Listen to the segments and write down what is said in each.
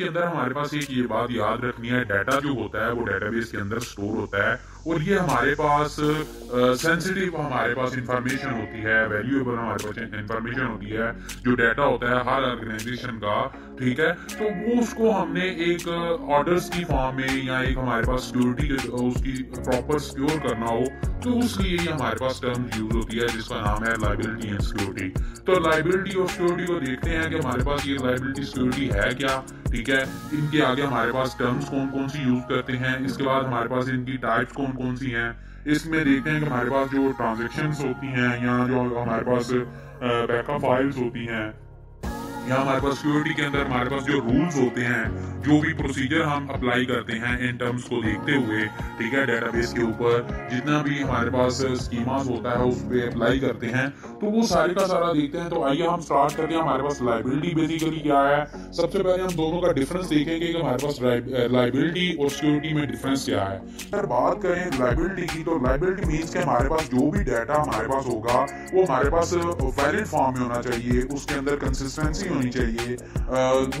के अंदर हमारे पास एक ये बात याद रखनी है, डाटा जो होता है वो डेटाबेस के अंदर स्टोर होता है और ये हमारे पास सेंसिटिव हमारे पास इंफॉर्मेशन होती है, वैल्यूएबल हमारे पास इंफॉर्मेशन होती है, जो डाटा होता है हर ऑर्गेनाइजेशन का, ठीक है। तो वो उसको हमने एक ऑर्डर्स की फॉर्म में या एक हमारे पास सिक्योरिटी उसकी प्रॉपर सिक्योर करना हो तो उसके लिए हमारे पास टर्म यूज होती है जिसका नाम है लायबिलिटी एंड सिक्योरिटी। तो लायबिलिटी और सिक्योरिटी को देखते हैं कि हमारे पास ये लायबिलिटी सिक्योरिटी है क्या, ठीक है। इनके आगे हमारे पास टर्म्स कौन कौन सी यूज करते हैं, इसके बाद हमारे पास इनकी टाइप्स कौन कौन सी हैं। इसमें देखते हैं कि हमारे पास जो ट्रांजेक्शन्स होती हैं या जो हमारे पास बैकअप फाइल्स होती हैं या हमारे पास सिक्योरिटी के अंदर हमारे पास जो रूल्स होते हैं, जो भी प्रोसीजर हम अप्लाई करते हैं इन टर्म्स को देखते हुए, ठीक है, डेटाबेस के ऊपर जितना भी हमारे पास स्कीमास होता है उस पर अप्लाई करते हैं, तो वो सारे का सारा देखते हैं। तो आइए हम स्टार्ट करते हैं। हमारे पास लायबिलिटी बेसिकली क्या है, सबसे पहले हम दोनों का डिफरेंस देखेंगे कि हमारे पास लायबिलिटी और सिक्योरिटी में डिफरेंस क्या है। अगर बात करें लायबिलिटी की तो लायबिलिटी मीन्स कि हमारे पास जो भी डाटा हमारे पास होगा वो हमारे पास वैलिड फॉर्म में होना चाहिए, उसके अंदर कंसिस्टेंसी होनी चाहिए,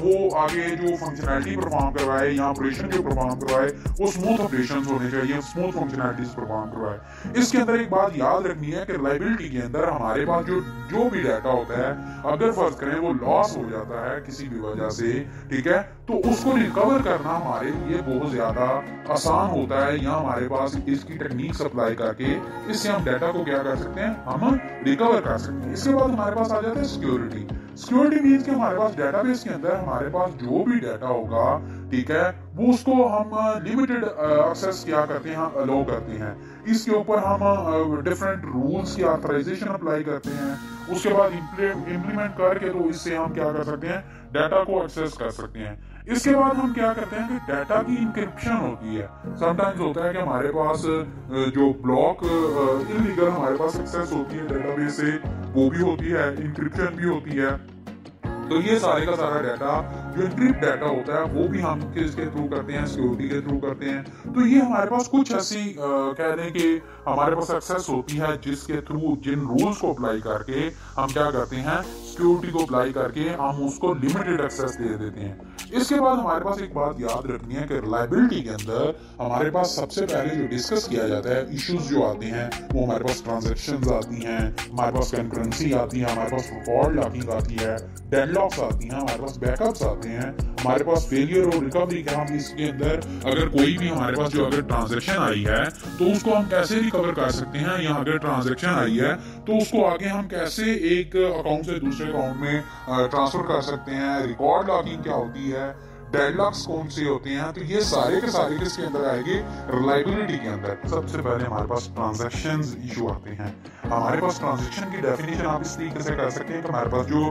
वो आगे जो फंक्शनैलिटी परफॉर्म करवाए या ऑपरेशन जो परफॉर्म करवाए वो स्मूथ ऑपरेशंस होने चाहिए, स्मूथ फंक्शनैलिटीज परफॉर्म करवाए। इसके अंदर एक बात याद रखनी है कि लायबिलिटी के अंदर हमारे पास जो भी डाटा होता है, अगर फर्ज करें वो लॉस हो जाता है किसी भी वजह से, ठीक है, तो उसको रिकवर करना हमारे लिए बहुत ज्यादा आसान होता है, या हमारे पास इसकी टेक्निक्स अप्लाई करके इससे हम डाटा को क्या कर सकते हैं, हम रिकवर कर सकते हैं। इसके बाद हमारे पास आ जाता है सिक्योरिटी। सिक्योरिटी मीन्स कि हमारे पास डेटाबेस के अंदर हमारे पास जो भी डाटा होगा, ठीक है, वो उसको हम लिमिटेड एक्सेस क्या करते हैं, अलाउ करते हैं। इसके ऊपर हम डिफरेंट रूल्स की ऑथराइजेशन अप्लाई करते हैं, उसके बाद इम्प्लीमेंट करके तो इससे हम क्या कर सकते हैं, डाटा को एक्सेस कर सकते हैं। इसके बाद हम क्या करते हैं कि डाटा की इंक्रिप्शन होती है। समटाइम्स होता है कि हमारे पास जो ब्लॉक इलीगल हमारे पास एक्सेस होती है डेटाबेस से, वो भी होती है, इंक्रिप्शन भी होती है। तो ये सारे का सारा डाटा जो इंक्रिप्ट डाटा होता है वो भी हम किसके थ्रू करते हैं, सिक्योरिटी के थ्रू करते हैं। तो ये हमारे पास कुछ ऐसी कह दें कि हमारे पास एक्सेस होती है जिसके थ्रू जिन रूल्स को अप्लाई करके हम क्या करते हैं, सिक्योरिटी को अप्लाई करके हम उसको लिमिटेड एक्सेस दे देते हैं। इसके बाद हमारे पास एक बात याद रखनी है कि रिलायबिलिटी के अंदर हमारे पास सबसे पहले जो डिस्कस किया जाता है, इश्यूज जो आते हैं वो हमारे पास ट्रांजैक्शंस आती हैं, हमारे पास कंकरेंसी आती है, हमारे पास रिकॉर्ड लॉकिंग आती है, डेडलॉक्स आती हैं, हमारे पास बैकअप्स आते हैं, हमारे पास फेलियर और रिकवरी का हम इसके अंदर अगर कोई भी हमारे पास जो अगर ट्रांजैक्शन आई है तो उसको हम कैसे रिकवर कर सकते हैं, या अगर ट्रांजैक्शन आई है तो उसको आगे हम कैसे एक अकाउंट से दूसरे अकाउंट में ट्रांसफर कर सकते हैं, रिकॉर्ड लॉकिंग क्या होती है, डेडलॉक्स कौन से होते हैं। तो ये सारे के सारे किसके अंदर आएंगे, रिलायबिलिटी के अंदर। सबसे पहले हमारे पास ट्रांजैक्शंस इशू आते हैं। हमारे पास ट्रांजैक्शन की डेफिनेशन आप इस तरीके से कर सकते हैं कि हमारे पास जो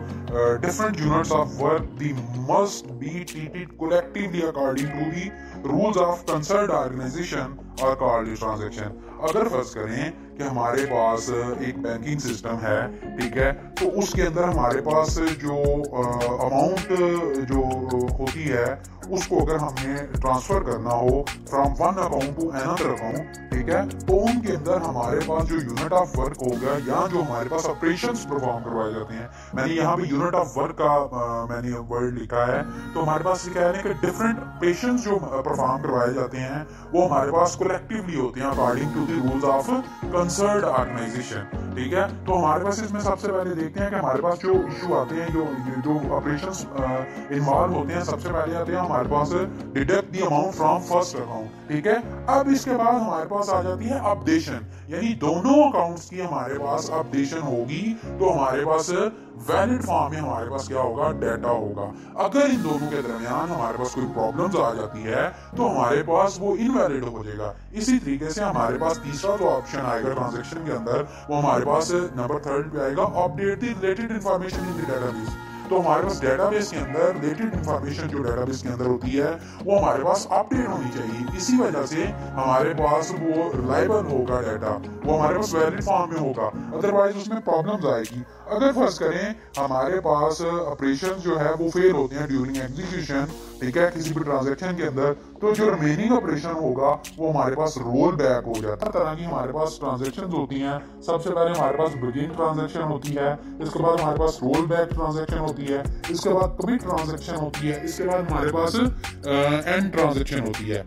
different units of work the must be treated collectively according to the rules of concerned organisation और कॉल्ड ट्रांजैक्शन। अगर फर्ज करें कि हमारे पास एक बैंकिंग सिस्टम है, ठीक है, तो उसके अंदर हमारे पास जो अमाउंट जो होती है उसको अगर हमने ट्रांसफर करना हो from one account to another account, ठीक है, तो उनके अंदर हमारे पास जो यूनिट ऑफ वर्क होगा या जो हमारे पास ऑपरेशंस परफॉर्म करवाए जाते हैं, मैंने यहाँ पे यूनिट ऑफ वर्क का मैंने वर्ड लिखा है, तो हमारे पास ये कह रहे हैं कि डिफरेंट ऑपरेशंस जो परफॉर्म करवाए जाते हैं वो हमारे पास कलेक्टिवली होते हैं according to the rules of concerned organisation, ठीक है। तो हमारे पास इसमें सबसे पहले देखते हैं कि हमारे पास जो इशू आते हैं, जो ऑपरेशंस इन्वॉल्व होते हैं, सबसे पहले आते हैं हमारे पास deduct the amount from first account, ठीक है। अब इसके बाद हमारे पास आ जाती है अपडेशन, यानी दोनों अकाउंट्स की हमारे पास अपडेशन होगी तो हमारे पास वैलिड फॉर्म में हमारे पास क्या होगा, डाटा होगा। अगर इन दोनों के दरमियान हमारे पास कोई प्रॉब्लम्स आ जाती है तो हमारे पास वो इनवैलिड हो जाएगा। इसी तरीके से हमारे पास तीसरा जो ऑप्शन आएगा ट्रांजैक्शन के अंदर वो हमारे पास नंबर 3 पे आएगा, update the related information in the database. तो हमारे पास डेटाबेस के अंदर रिलेटेड इंफॉर्मेशन जो डेटाबेस के अंदर होती है वो हमारे पास अपडेट होनी चाहिए। इसी वजह से हमारे पास वो रिलायबल होगा डाटा, वो हमारे पास वैलिड फॉर्म में होगा, अदरवाइज उसमें प्रॉब्लम्स आएगी। अगर फर्ज करें हमारे पास ऑपरेशन जो है वो फेल होते हैं ड्यूरिंग एग्जीक्यूशन, ठीक है, किसी भी ट्रांजैक्शन के अंदर, तो जो रिमेनिंग ऑपरेशन होगा वो हमारे पास रोल बैक हो जाता है। तरह की हमारे पास ट्रांजैक्शंस होती हैं। सबसे पहले हमारे पास बिगिन ट्रांजैक्शन होती है, इसके बाद हमारे पास रोल बैक ट्रांजैक्शन होती है, इसके बाद कमिट ट्रांजैक्शन होती है, इसके बाद हमारे पास एंड ट्रांजैक्शन होती है।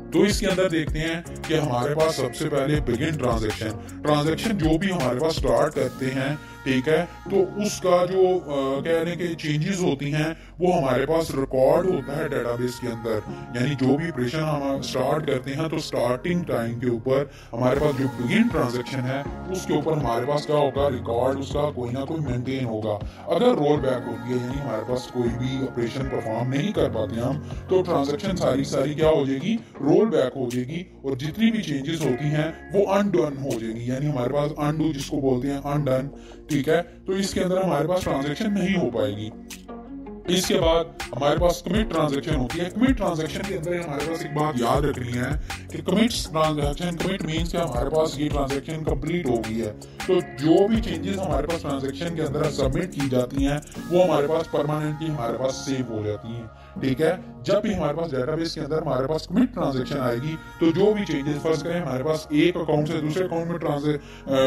तो इसके अंदर देखते हैं कि हमारे पास सबसे पहले बिगिन ट्रांजैक्शन जो भी हमारे पास स्टार्ट करते हैं, ठीक है, तो उसका जो कहने के चेंजेस होती हैं वो हमारे पास रिकॉर्ड होता है डेटाबेस के अंदर। यानी जो भी ऑपरेशन हम स्टार्ट करते हैं तो स्टार्टिंग टाइम के ऊपर हमारे पास जो बिगिन ट्रांजैक्शन है उसके ऊपर हमारे पास क्या होगा, रिकॉर्ड उसका कोई ना कोई मेंटेन होगा। अगर रोल बैक होती है यानी हमारे पास कोई भी ऑपरेशन परफॉर्म नहीं कर पाते हम, तो ट्रांजैक्शन सारी क्या हो जाएगी, रोल बैक हो जाएगी, और जितनी भी चेंजेस होती हैं वो अनडन हो जाएगी। यानी हमारे पास अनडू जिसको बोलते हैं अनडन, ठीक है, तो इसके अंदर हमारे पास ट्रांजैक्शन नहीं हो पाएगी। इसके बाद हमारे पास कमिट ट्रांजैक्शन होती है। कमिट ट्रांजैक्शन के अंदर हमारे पास एक बात याद रखनी है कि कमिट मींस कि हमारे पास ये ट्रांजैक्शन कंप्लीट हो गई है, तो जो भी चेंजेस हमारे पास ट्रांजैक्शन के अंदर सबमिट की जाती हैं वो हमारे पास परमानेंटली हमारे पास सेव हो जाती हैं, ठीक है। जब भी हमारे पास डेटाबेस के अंदर हमारे पास कमिट ट्रांजैक्शन आएगी तो जो भी चेंजेस, फर्स्ट करें हमारे पास एक अकाउंट से दूसरे अकाउंट में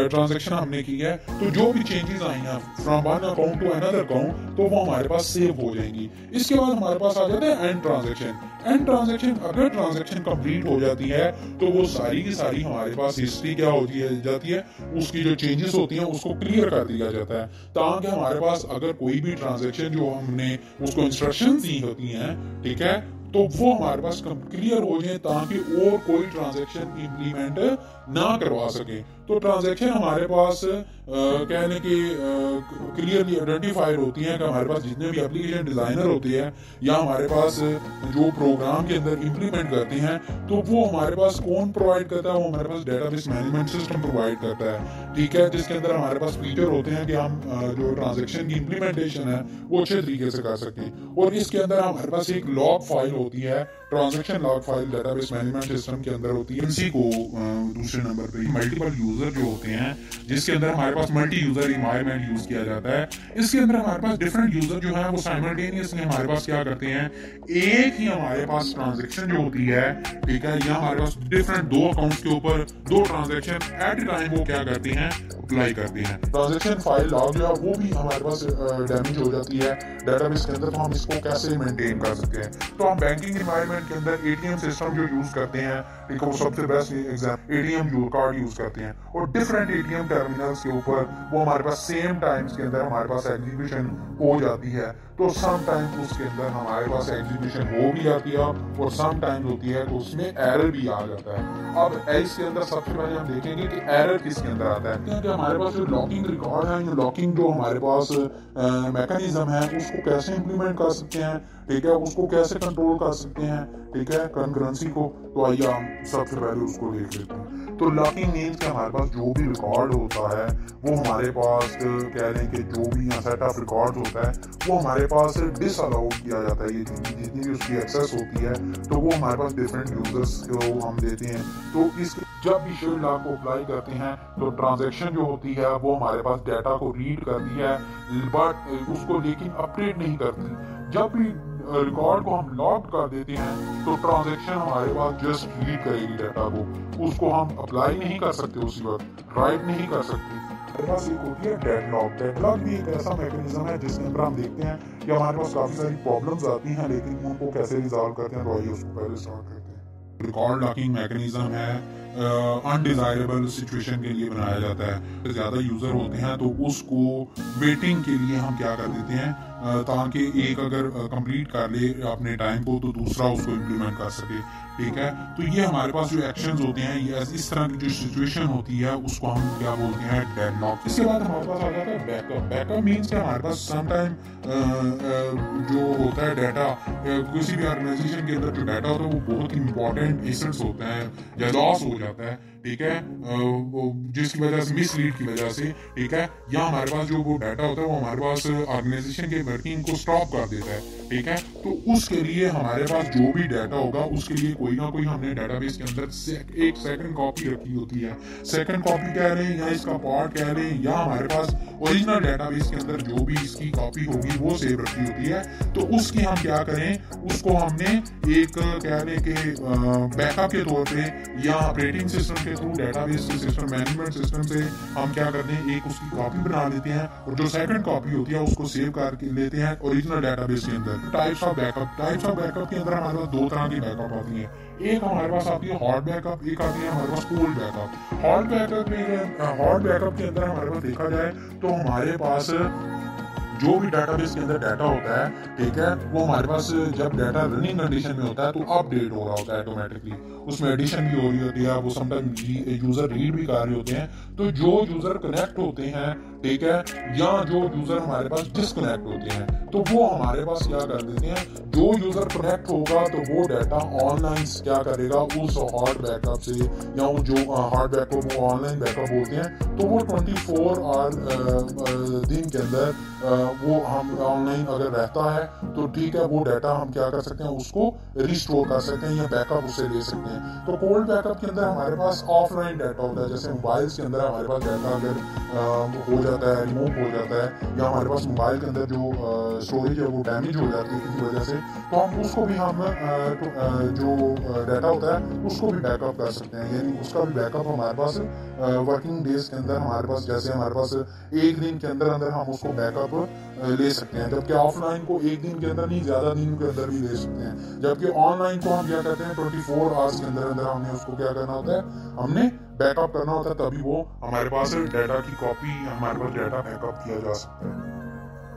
ट्रांजैक्शन हमने की है, तो जो भी चेंजेस आई हैं from one account to another account तो वो हमारे पास सेव हो जाएंगी। इसके बाद हमारे पास आ जाता है एंड ट्रांजैक्शन। अगर ट्रांजैक्शन कंप्लीट हो जाती है तो वो सारी की सारी हमारे पास हिस्ट्री क्या होती है जाती है, उसकी जो चेंजेस होती हैं उसको क्लियर कर दिया जाता है, ताकि हमारे पास अगर कोई भी ट्रांजैक्शन जो हमने उसको इंस्ट्रक्शंस दी होती हैं, ठीक है, तो वो हमारे पास क्लियर हो जाए ताकि और कोई ट्रांजैक्शन इंप्लीमेंट ना करवा सके। तो ट्रांजैक्शन हमारे पास कहने की क्लियरली आइडेंटिफाइड होती हैं कि हमारे पास जितने भी एप्लीकेशन डिजाइनर होते हैं या हमारे पास जो प्रोग्राम के अंदर इंप्लीमेंट करते हैं तो वो हमारे पास कौन प्रोवाइड करता है, वो हमारे पास डेटाबेस मैनेजमेंट सिस्टम प्रोवाइड करता है, ठीक है, जिसके अंदर हमारे पास फीचर होते हैं कि हम जो ट्रांजैक्शन की इंप्लीमेंटेशन है वो अच्छे तरीके से कर सकें। और इसके अंदर हमारे पास एक लॉग फाइल होती है, transaction log file database management system के अंदर होती है। इसी को दूसरे नंबर पे मल्टीपल यूजर जो होते हैं, जिसके अंदर हमारे पास मल्टी यूजर एनवायरनमेंट यूज किया जाता है। इसके अंदर हमारे पास डिफरेंट यूजर जो है वो साइमल्टेनियसली हमारे पास क्या करते हैं, एक ही हमारे पास ट्रांजैक्शन जो होती है, ठीक है, या हमारे पास डिफरेंट दो अकाउंट्स के ऊपर दो ट्रांजैक्शन एट ए टाइम वो क्या करते हैं, अप्लाई करते हैं। ट्रांजैक्शन फाइल लॉग जो है वो भी हमारे पास डैमेज हो जाती है डेटाबेस के अंदर, तो हम इसको कैसे मेंटेन कर सकते हैं। तो हम बैंकिंग एनवायरनमेंट के अंदर एटीएम सिस्टम जो यूज करते हैं, ठीक है, वो सबसे best example ATM card use करते हैं, और डिफरेंट एटीएम टर्मिनल्स के ऊपर वो हमारे पास सेम टाइम्स के अंदर हमारे पास एग्जीक्यूशन हो जाती है। तो सम टाइम्स उसके अंदर हमारे पास एग्जीक्यूशन हो भी जाती है और सम टाइम्स होती है तो उसमें एरर भी आ जाता है। अब इसके अंदर सबसे पहले हम देखेंगे कि एरर किसके अंदर आता है। कि हमारे पास जो लॉकिंग रिकॉर्ड है, लॉकिंग जो हमारे पास मैकेनिज्म है उसको कैसे इंप्लीमेंट कर सकते हैं, ठीक है, उसको कैसे कंट्रोल कर सकते हैं, ठीक है, कंकरेंसी को। तो आइए हम सबसे पहले उसको देख लेते हैं। तो लॉकिंग मीन्स कि हमारे पास जो भी रिकॉर्ड होता है वो हमारे पास कह लें कि जो भी यहाँ सेट ऑफ रिकॉर्ड होता है वो हमारे पास डिसअलाउ किया जाता है। ये जितनी भी उसकी एक्सेस होती है तो वो हमारे पास डिफरेंट यूजर्स को हम देते हैं। तो इस जब भी शेड्यूल लॉक को अप्लाई करते हैं तो ट्रांजैक्शन जो होती है वो हमारे पास डाटा को रीड करती है, बट उसको लेकिन अपडेट नहीं करती। जब भी रिकॉर्ड को हम लॉक कर देते हैं तो ट्रांजैक्शन हमारे पास जस्ट रीड करेगी डाटा को, उसको हम अप्लाई नहीं कर सकते, उसी वक्त राइट नहीं कर सकते। हमारे पास एक होती है डेडलॉक भी एक ऐसा मैकेनिज्म है जिसके अंदर हम देखते हैं कि हमारे पास काफी सारी प्रॉब्लम्स आती हैं लेकिन उनको कैसे रिजॉल्व करते हैं। तो आइए उसको पहले स्टार्ट करते हैं। रिकॉर्ड लॉकिंग मैकेनिज्म है अनडिजायरेबल सिचुएशन के लिए बनाया जाता है। ज्यादा यूजर होते हैं तो उसको वेटिंग के लिए हम क्या कर देते हैं ताकि एक अगर कंप्लीट कर ले अपने टाइम को तो दूसरा उसको इम्प्लीमेंट कर सके, ठीक है। तो ये हमारे पास जो एक्शंस होते हैं, ये इस तरह की जो सिचुएशन होती है उसको हम क्या बोलते हैं, डेडलॉक। इसके बाद हमारे पास आ जाता है बैकअप मींस कि हमारे पास सम टाइम जो होता है डाटा, किसी भी ऑर्गेनाइजेशन के अंदर जो डाटा होता है वो बहुत ही इंपॉर्टेंट एसेट्स होते हैं या लॉस हो जाता है, ठीक है, जिसकी वजह से मिसलीड की वजह से, ठीक है, या हमारे पास जो वो डाटा होता है वो हमारे पास ऑर्गेनाइजेशन के वर्किंग को स्टॉप कर देता है। ठीक है। तो उसके लिए हमारे पास जो भी डाटा होगा उसके लिए कोई ना कोई हमने डेटाबेस के अंदर एक सेकंड कॉपी रखी होती है। सेकंड कॉपी कह रहे हैं या इसका पार्ट कह रहे हैं, या हमारे पास ओरिजिनल डेटाबेस के अंदर जो भी इसकी कॉपी होगी वो सेव रखी होती है। तो उसकी हम क्या करें, उसको हमने एक कह लें कि बैकअप के तौर पे या ऑपरेटिंग सिस्टम के through database system management system से हम क्या करते हैं, एक उसकी कॉपी बना लेते हैं और जो सेकंड कॉपी होती है उसको सेव करके लेते हैं ओरिजिनल डेटाबेस के अंदर। टाइप्स ऑफ बैकअप के अंदर हमारे पास दो तरह की बैकअप आती है। एक हमारे पास आती है हॉट बैकअप, एक आती है हमारे पास कोल्ड बैकअप। हॉट बैकअप के अंदर हमारे पास देखा जाए तो हमारे पास जो भी डेटाबेस के अंदर डाटा होता है, ठीक है, वो हमारे पास जब डाटा रनिंग कंडीशन में होता है तो अपडेट हो रहा होता है ऑटोमेटिकली, उसमें एडिशन भी हो रही होती है, वो समटाइम यूजर रीड भी कर रहे होते हैं। तो जो यूजर कनेक्ट होते हैं, ठीक है, या जो यूजर हमारे पास डिस्कनेक्ट होते हैं, तो वो हमारे पास क्या कर देते हैं, जो यूजर कनेक्ट होगा तो वो डाटा ऑनलाइन क्या करेगा उस हॉट बैकअप से, या वो जो हॉट बैकअप वो ऑनलाइन बैकअप बोलते हैं, तो वो 24 दिन के अंदर वो हम ऑनलाइन अगर रहता है तो ठीक है, वो डाटा हम क्या कर सकते हैं, उसको रिस्टोर कर सकते हैं या बैकअप उससे ले सकते हैं। तो कोल्ड बैकअप के अंदर हमारे पास ऑफलाइन डाटा होता है, जैसे मोबाइल के अंदर हमारे पास डाटा अगर हो जाता है, रिमूव हो जाता है, या हमारे पास मोबाइल के अंदर जो स्टोरेज है वो डैमेज हो जाती है किसी वजह से, तो हम उसको भी हम जो डाटा होता है उसको भी बैकअप कर सकते हैं, यानी उसका भी बैकअप हमारे पास वर्किंग डेज के अंदर हमारे पास, जैसे हमारे पास एक दिन के अंदर अंदर हम उसको बैकअप ले सकते हैं, जबकि ऑफलाइन को एक दिन के अंदर नहीं, ज्यादा दिन के अंदर भी ले सकते हैं। जबकि ऑनलाइन को हम क्या कहते हैं 24 आवर्स के अंदर अंदर हमने उसको क्या करना होता है, हमने बैकअप करना होता है, तभी वो हमारे पास डाटा की कॉपी, हमारे पास डाटा बैकअप किया जा सकता है।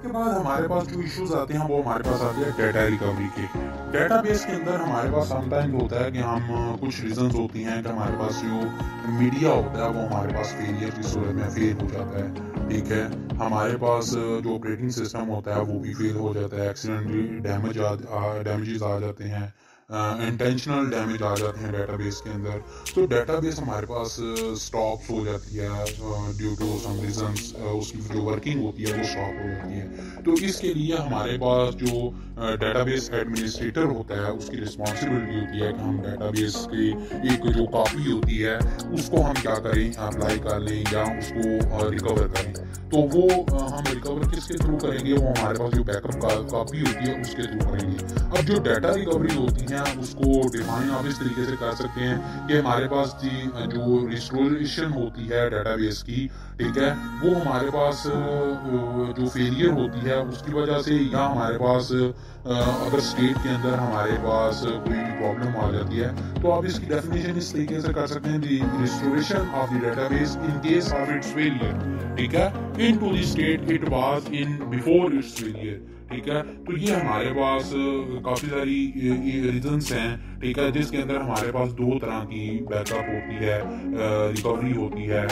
के बाद हमारे पास जो इश्यूज आते हैं वो हमारे पास आते हैं डाटा रिकवरी के। डेटाबेस के अंदर हमारे पास समटाइम्स होता है कि हम कुछ रीजंस होती हैं कि हमारे पास जो मीडिया होता है वो हमारे पास फेलियर की सूरत में फेल हो जाता है, ठीक है। हमारे पास जो ऑपरेटिंग सिस्टम होता है वो भी फेल हो जाता है, एक्सीडेंटली डैमेजेस आ जाते हैं, इंटेंशनल डैमेज आ जाते हैं डेटाबेस के अंदर। तो डेटाबेस हमारे पास स्टॉप हो जाती है ड्यू टू सम रीजंस, उसकी जो वर्किंग होती है वो स्टॉप हो जाती है। तो इसके लिए हमारे पास जो डेटाबेस एडमिनिस्ट्रेटर होता है उसकी रिस्पॉन्सिबिलिटी होती है कि हम डेटाबेस की एक जो कॉपी होती है उसको हम क्या करें, अप्लाई कर लें या उसको रिकवर करें। तो वो हम रिकवर किसके थ्रू करेंगे, वो हमारे पास जो बैकअप कॉपी होती है उसके थ्रू करेंगे। अब जो डाटा रिकवरी होती है उसको डिफाइन आप इस तरीके से कर सकते हैं कि हमारे पास जो रिस्टोरेशन होती है डेटाबेस की, ठीक है, वो हमारे पास जो फेलियर होती है उसकी वजह से, या हमारे पास अगर स्टेट के अंदर हमारे पास कोई भी प्रॉब्लम आ जाती है, तो आप इसकी डेफिनेशन इस तरीके से कर सकते हैं, the restoration of the database in case of its failure, ठीक है, into the state it was in before it's failure, ठीक है। तो ये हमारे पास काफी सारी रीजंस हैं, ठीक है, जिसके अंदर हमारे पास दो तरह की बैकअप होती है, रिकवरी होती है,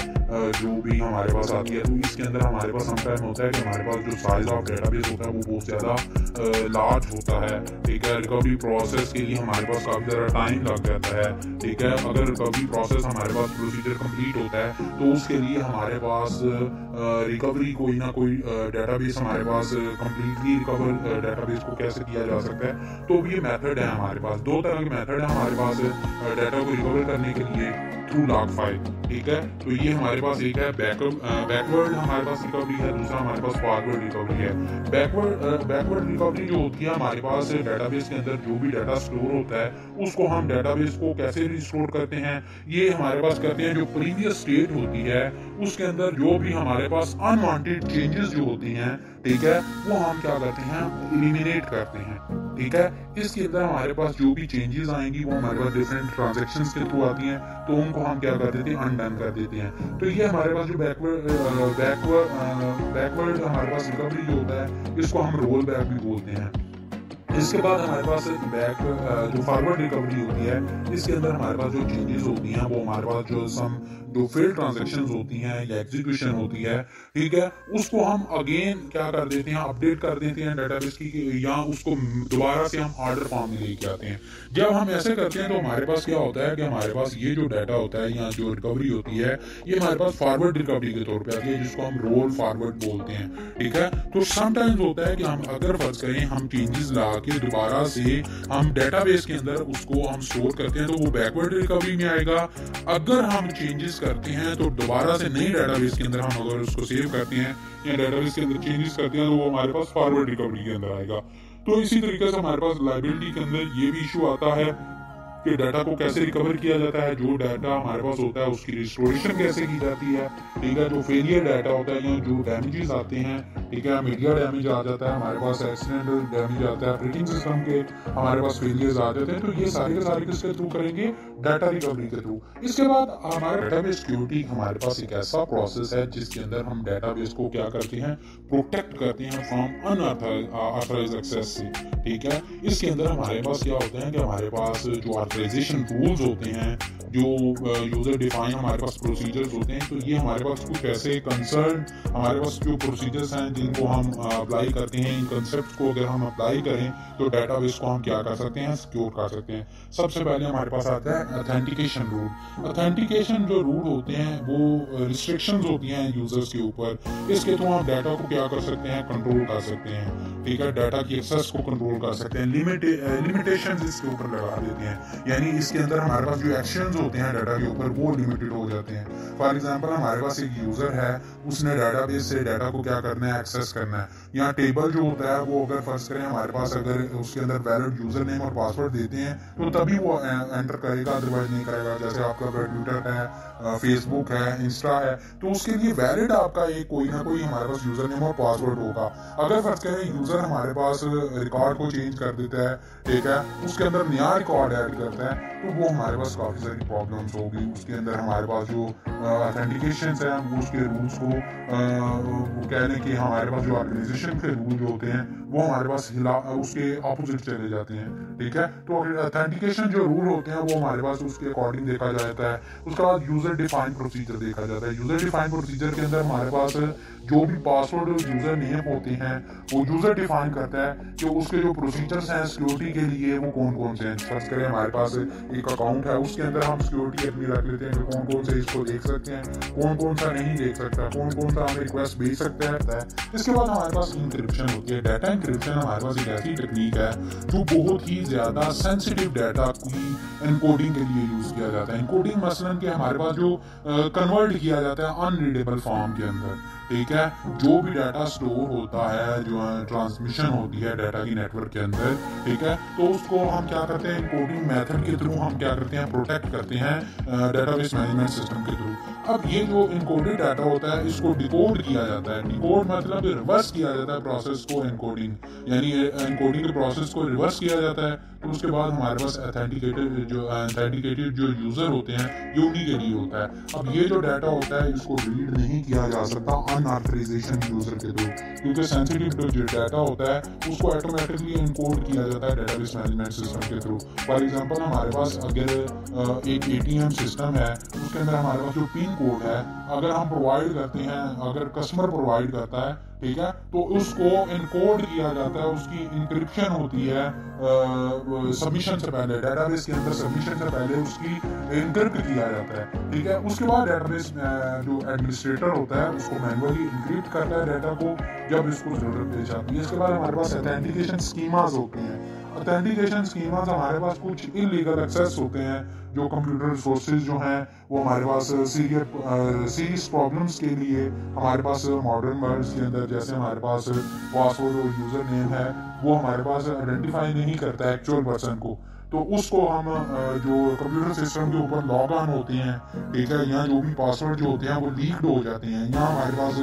जो भी हमारे पास आती है। तो इसके अंदर हमारे पास समटाइम होता है कि हमारे पास जो साइज ऑफ डेटाबेस होता है वो बहुत ज्यादा लार्ज होता है, ठीक है। रिकवरी प्रोसेस के लिए हमारे पास काफी ज्यादा टाइम लग जाता है, ठीक है। अगर रिकवरी प्रोसेस हमारे पास प्रोसीजर कंप्लीट होता है तो उसके लिए हमारे पास रिकवरी कोई ना कोई डेटाबेस हमारे पास कंप्लीटली रिकवर डेटाबेस को कैसे किया जा सकता है, तो ये मेथड है हमारे पास। दो तरह के मेथड है हमारे पास डाटा को रिकवर करने के लिए थ्रू लॉग फाइल, ठीक है। तो ये हमारे पास एक है बैकवर्ड हमारे पास रिकवरी है, दूसरा हमारे पास फॉरवर्ड रिकवरी है। बैकवर्ड रिकवरी जो होती है हमारे पास डेटाबेस के अंदर जो भी डाटा स्टोर होता है उसको हम डेटाबेस को कैसे रिस्टोर करते हैं, ये हमारे पास करते हैं जो प्रीवियस स्टेट होती है उसके अंदर जो भी हमारे पास अनवांटेड चेंजेस जो होती हैं, ठीक है, वो हम क्या करते हैं, एलिमिनेट करते हैं, ठीक है। इसके अंदर हमारे पास जो भी चेंजेस आएंगी वो हमारे पास डिफरेंट ट्रांजैक्शंस के थ्रू आती हैं, तो उनको हम क्या कर देते हैं, अनडन कर देते हैं। तो ये हमारे पास जो बैकवर्ड हमारे पास रिकवरी जो होता है इसको हम रोल बैक भी बोलते हैं। इसके बाद हमारे पास जो फॉरवर्ड रिकवरी होती है इसके अंदर हमारे पास जो चेंजेस होती हैं वो हमारे पास जो सम जो फेल ट्रांजैक्शंस होती हैं या एग्जीक्यूशन होती है, ठीक है, उसको हम अगेन क्या कर देते हैं, अपडेट कर देते हैं डेटाबेस की, या उसको दोबारा से हम ऑर्डर फॉर्म में लेके आते हैं। जब हम ऐसे करते हैं तो हमारे पास क्या होता है कि हमारे पास ये जो डाटा होता है या जो रिकवरी होती है, ये हमारे पास फॉरवर्ड रिकवरी के तौर पे आती है, जिसको हम रोल फॉरवर्ड बोलते हैं, ठीक है। तो समटाइम्स होता है कि हम अगर फर्ज करें हम चेंजेस ला के दोबारा से हम डेटाबेस के अंदर उसको हम स्टोर करते हैं, तो वो बैकवर्ड रिकवरी में आएगा। अगर हम चेंजेस करते हैं तो दोबारा से नई डेटाबेस के अंदर हम अगर उसको सेव करते हैं या डेटाबेस के अंदर चेंजेस करते हैं, तो वो हमारे पास फॉरवर्ड रिकवरी के अंदर आएगा। तो इसी तरीके से हमारे पास लाइबिलिटी के अंदर ये भी इशू आता है कि डाटा को कैसे रिकवर किया जाता है, जो डाटा हमारे पास होता है उसकी रिस्टोरेशन कैसे की जाती है, ठीक है। जो फेलियर डाटा होता है या जो डैमेजेस आते हैं, ठीक है, मीडिया डैमेज आ जाता है हमारे पास, एक्सीडेंटल डैमेज आता है, ऑपरेटिंग सिस्टम के हमारे पास फेलियर्स आ जाते हैं, तो ये सारे के सारे किसके थ्रू करेंगे, डाटा रिकवरी के थ्रू। इसके बाद हमारा डेटाबेस सिक्योरिटी हमारे पास एक ऐसा प्रोसेस है जिसके अंदर हम डेटाबेस को क्या करते हैं, प्रोटेक्ट करते हैं फ्रॉम अनऑथराइज्ड एक्सेस से, ठीक है। इसके अंदर हमारे पास क्या होता है कि हमारे पास जो ऑथराइजेशन रूल्स होते हैं, जो यूजर डिफाइन हमारे पास प्रोसीजर्स होते हैं, तो ये हमारे पास कुछ ऐसे कंसर्न हमारे पास जो प्रोसीजर्स हैं जिनको हम अप्लाई करते हैं, इन कंसेप्ट को अगर हम अप्लाई करें तो डेटाबेस को हम क्या कर सकते हैं, सिक्योर कर सकते हैं। सबसे पहले हमारे पास आता है ऑथेंटिकेशन रूल। ऑथेंटिकेशन जो रूल होते हैं वो रिस्ट्रिक्शंस होती हैं यूजर्स के ऊपर, इसके थ्रू हम डाटा को क्या कर सकते हैं, कंट्रोल कर सकते हैं, ठीक है। डाटा की एक्सेस को कंट्रोल कर सकते हैं, लिमिटेशंस इसके ऊपर लगा देते हैं, यानी इसके अंदर हमारे पास जो एक्शंस होते हैं डाटा के ऊपर वो लिमिटेड हो जाते हैं। फॉर एग्जांपल हमारे पास एक यूजर है, उसने डाटाबेस से डाटा को क्या करना है, एक्सेस करना है। यहाँ टेबल जो होता है वो अगर फर्ज करें हमारे पास अगर उसके अंदर वैलिड यूजर नेम और पासवर्ड देते हैं तो तभी वो एंटर करेगा, अदरवाइज नहीं करेगा। जैसे आपका अगर ट्विटर है, फेसबुक है, इंस्टा है, तो उसके लिए वैलिड आपका एक कोई ना कोई हमारे पास यूजर नेम और पासवर्ड होगा। अगर फर्ज करें यूजर हमारे पास रिकॉर्ड को चेंज कर देता है, ठीक है, उसके अंदर नया रिकॉर्ड ऐड करता है, तो वो हमारे पास काफी सारी प्रॉब्लम्स होगी। उसके अंदर हमारे पास जो ऑथेंटिकेशन है वो उसके रूल्स को कहने के हमारे पास जो ऑर्गेनाइजेशन के रूल जो होते हैं वो हमारे पास उसके ऑपोजिट चले जाते हैं, ठीक है। तो ऑथेंटिकेशन जो रूल होते हैं वो हमारे पास उसके अकॉर्डिंग देखा जाता है। उसके बाद यूजर डिफाइंड प्रोसीजर देखा जाता है। यूजर डिफाइंड प्रोसीजर के अंदर हमारे पास जो भी पासवर्ड और यूजर नेम होते हैं वो यूजर डिफाइन करता है कि उसके जो प्रोसीजर्स हैं सिक्योरिटी के लिए वो कौन कौन से हैं। फर्ज करें हमारे पास एक अकाउंट है, उसके अंदर हम सिक्योरिटी अपनी रख लेते हैं कि कौन कौन से इसको देख सकते हैं, कौन कौन सा नहीं देख सकता, कौन कौन सा हमें रिक्वेस्ट भेज सकता है। इसके बाद हमारे पास इंक्रिप्शन होती है। डाटा इंक्रिप्शन हमारे पास एक ऐसी टेक्निक है जो बहुत ही ज्यादा सेंसिटिव डाटा की एनकोडिंग के लिए यूज किया जाता है। एनकोडिंग मसलन के हमारे पास जो कन्वर्ट किया जाता है अनरीडेबल फॉर्म के अंदर, ठीक है। जो भी डाटा स्टोर होता है, जो ट्रांसमिशन होती है डाटा की नेटवर्क के अंदर, ठीक है, तो उसको हम क्या करते हैं, एनकोडिंग मेथड के थ्रू हम क्या करते हैं, प्रोटेक्ट करते हैं डेटाबेस मैनेजमेंट सिस्टम के थ्रू। अब ये जो इनकोडेड डाटा होता है इसको डिकोड किया जाता है। डिकोड मतलब रिवर्स किया जाता है प्रोसेस को, एनकोडिंग यानी एनकोडिंग के प्रोसेस को रिवर्स किया जाता है। तो उसके बाद हमारे पास ऑथेंटिकेटेड जो यूजर होते हैं ये उन्हीं के लिए होता है। अब ये जो डाटा होता है इसको रीड नहीं किया जा सकता अनऑथराइजेशन यूजर के थ्रू, क्योंकि सेंसिटिव जो डाटा होता है उसको ऑटोमेटिकली एनकोड किया जाता है डेटाबेस मैनेजमेंट सिस्टम के थ्रू। फॉर एग्जांपल हमारे पास अगर एक एटीएम सिस्टम है, उसके अंदर हमारे पास जो पिन कोड है अगर हम प्रोवाइड करते हैं, अगर कस्टमर प्रोवाइड करता है, ठीक है, तो उसको एनकोड किया जाता है, उसकी इंक्रिप्शन होती है सबमिशन से पहले, डेटाबेस के अंदर सबमिशन से पहले उसकी एनक्रिप्ट किया जाता है, ठीक है। उसके बाद डेटाबेस जो एडमिनिस्ट्रेटर होता है उसको मैन्युअली इंक्रिप्ट करता है डाटा को जब इसको जरूरत पेश आती है। इसके बाद हमारे पास ऑथेंटिकेशन स्कीमास होते हैं। ऑथेंटिकेशन स्कीमास हमारे पास कुछ इलीगल एक्सेस होते हैं, जो कंप्यूटर रिसोर्सेज जो हैं वो हमारे पास सीरियस प्रॉब्लम्स के लिए हमारे पास मॉडर्न वर्ल्ड के अंदर, जैसे हमारे पास पासवर्ड और यूजर नेम है वो हमारे पास आइडेंटिफाई नहीं करता है एक्चुअल पर्सन को, तो उसको हम जो कंप्यूटर सिस्टम के ऊपर लॉग ऑन होते हैं, ठीक है, यहाँ जो भी पासवर्ड जो होते हैं वो लीक्ड हो जाते हैं, यहाँ हमारे पास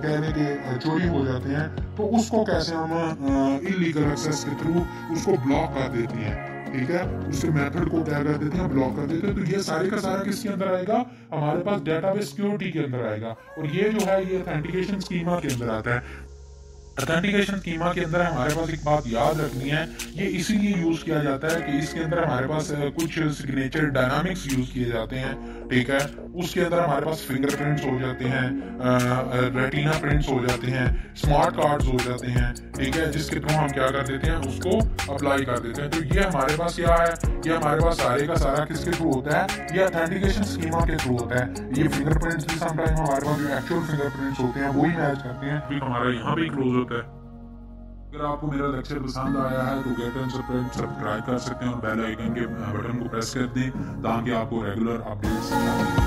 कहने के चोरी हो जाते हैं, तो उसको कैसे हम इलीगल एक्सेस के थ्रू उसको ब्लॉक कर देते हैं, ठीक है, उसके मेथड को क्या कर देते हैं, ब्लॉक कर देते हैं। तो ये सारे का सारा किसके अंदर आएगा, हमारे पास डेटाबेस सिक्योरिटी के अंदर आएगा, और ये जो है ये ऑथेंटिकेशन स्कीमा के अंदर आता है। ऑथेंटिकेशन स्कीमा के अंदर हमारे पास एक बात याद रखनी है, ये इसीलिए यूज किया जाता है कि इसके अंदर हमारे पास कुछ सिग्नेचर डायनामिक्स यूज किए जाते हैं, ठीक है। उसके अंदर हमारे पास फिंगरप्रिंट्स हो जाते हैं, रेटिना प्रिंट्स हो जाते हैं, स्मार्ट कार्ड्स हो जाते हैं, ठीक है, जिसके थ्रू हम क्या कर देते हैं, उसको अप्लाई कर देते हैं। तो ये हमारे पास क्या है, ये हमारे पास सारे का सारा किसके थ्रू होता है, ये ऑथेंटिकेशन स्कीमा के थ्रू होता है। ये फिंगरप्रिंट्स भी समटाइम हमारे पास जो एक्चुअल फिंगरप्रिंट्स होते हैं वही मैच करते हैं, भी हमारा यहाँ भी क्लोज होता है। अगर आपको मेरा लेक्चर पसंद आया है तो गेट एंड सब्सक्राइब कर सकते हैं और बेल आइकन के बटन को प्रेस कर दें ताकि आपको रेगुलर अपडेट्स